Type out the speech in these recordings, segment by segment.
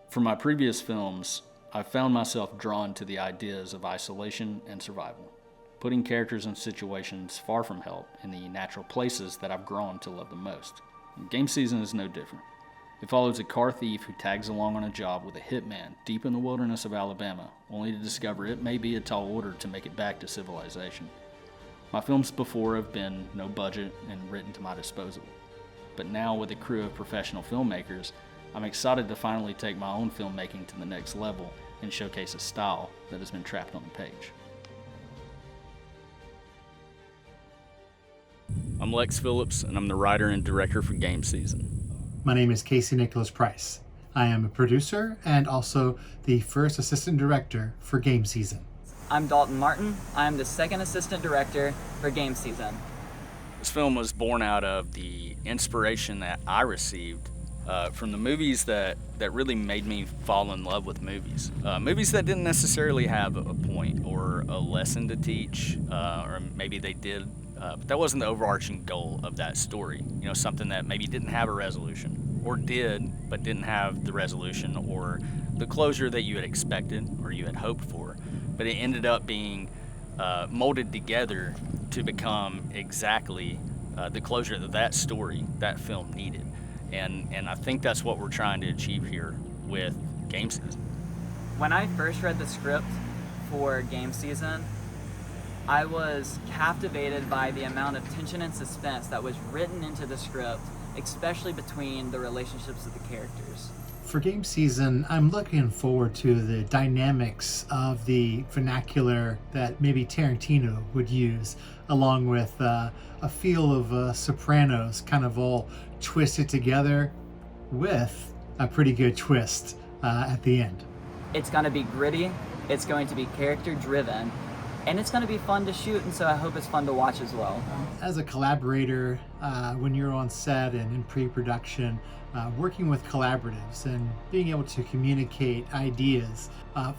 For my previous films, I found myself drawn to the ideas of isolation and survival, putting characters in situations far from help in the natural places that I've grown to love the most. And Game Season is no different. It follows a car thief who tags along on a job with a hitman deep in the wilderness of Alabama, only to discover it may be a tall order to make it back to civilization. My films before have been no budget and written to my disposal. But now, with a crew of professional filmmakers, I'm excited to finally take my own filmmaking to the next level and showcase a style that has been trapped on the page. I'm Lex Phillips, and I'm the writer and director for Game Season. My name is Casey Nicholas Price. I am a producer and also the first assistant director for Game Season. I'm Dalton Martin. I'm the second assistant director for Game Season. This film was born out of the inspiration that I received from the movies that really made me fall in love with movies. Movies that didn't necessarily have a point or a lesson to teach, or maybe they did, but that wasn't the overarching goal of that story. You know, something that maybe didn't have a resolution, or did, but didn't have the resolution or the closure that you had expected or you had hoped for. But it ended up being molded together to become exactly the closure that that story, that film needed. And I think that's what we're trying to achieve here with Game Season. When I first read the script for Game Season, I was captivated by the amount of tension and suspense that was written into the script, especially between the relationships of the characters. For Game Season, I'm looking forward to the dynamics of the vernacular that maybe Tarantino would use, along with a feel of Sopranos, kind of all twisted together with a pretty good twist at the end. It's going to be gritty, it's going to be character driven, and it's going to be fun to shoot, and so I hope it's fun to watch as well. As a collaborator, when you're on set and in pre-production, working with collaboratives and being able to communicate ideas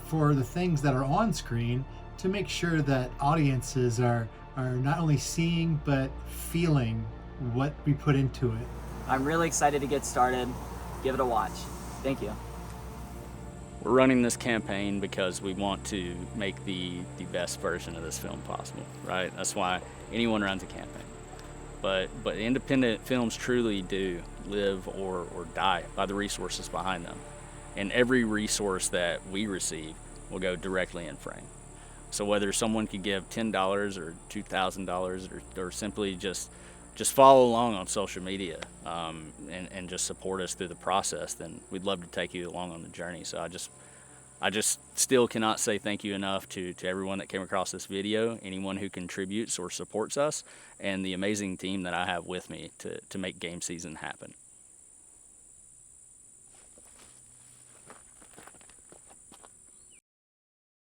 for the things that are on screen to make sure that audiences are not only seeing but feeling what we put into it. I'm really excited to get started. Give it a watch. Thank you. We're running this campaign because we want to make the best version of this film possible, right? That's why anyone runs a campaign. But independent films truly do live or die by the resources behind them. And every resource that we receive will go directly in frame. So whether someone could give $10 or $2,000 or simply just follow along on social media and just support us through the process, then we'd love to take you along on the journey. So I just still cannot say thank you enough to everyone that came across this video, anyone who contributes or supports us, and the amazing team that I have with me to make Game Season happen.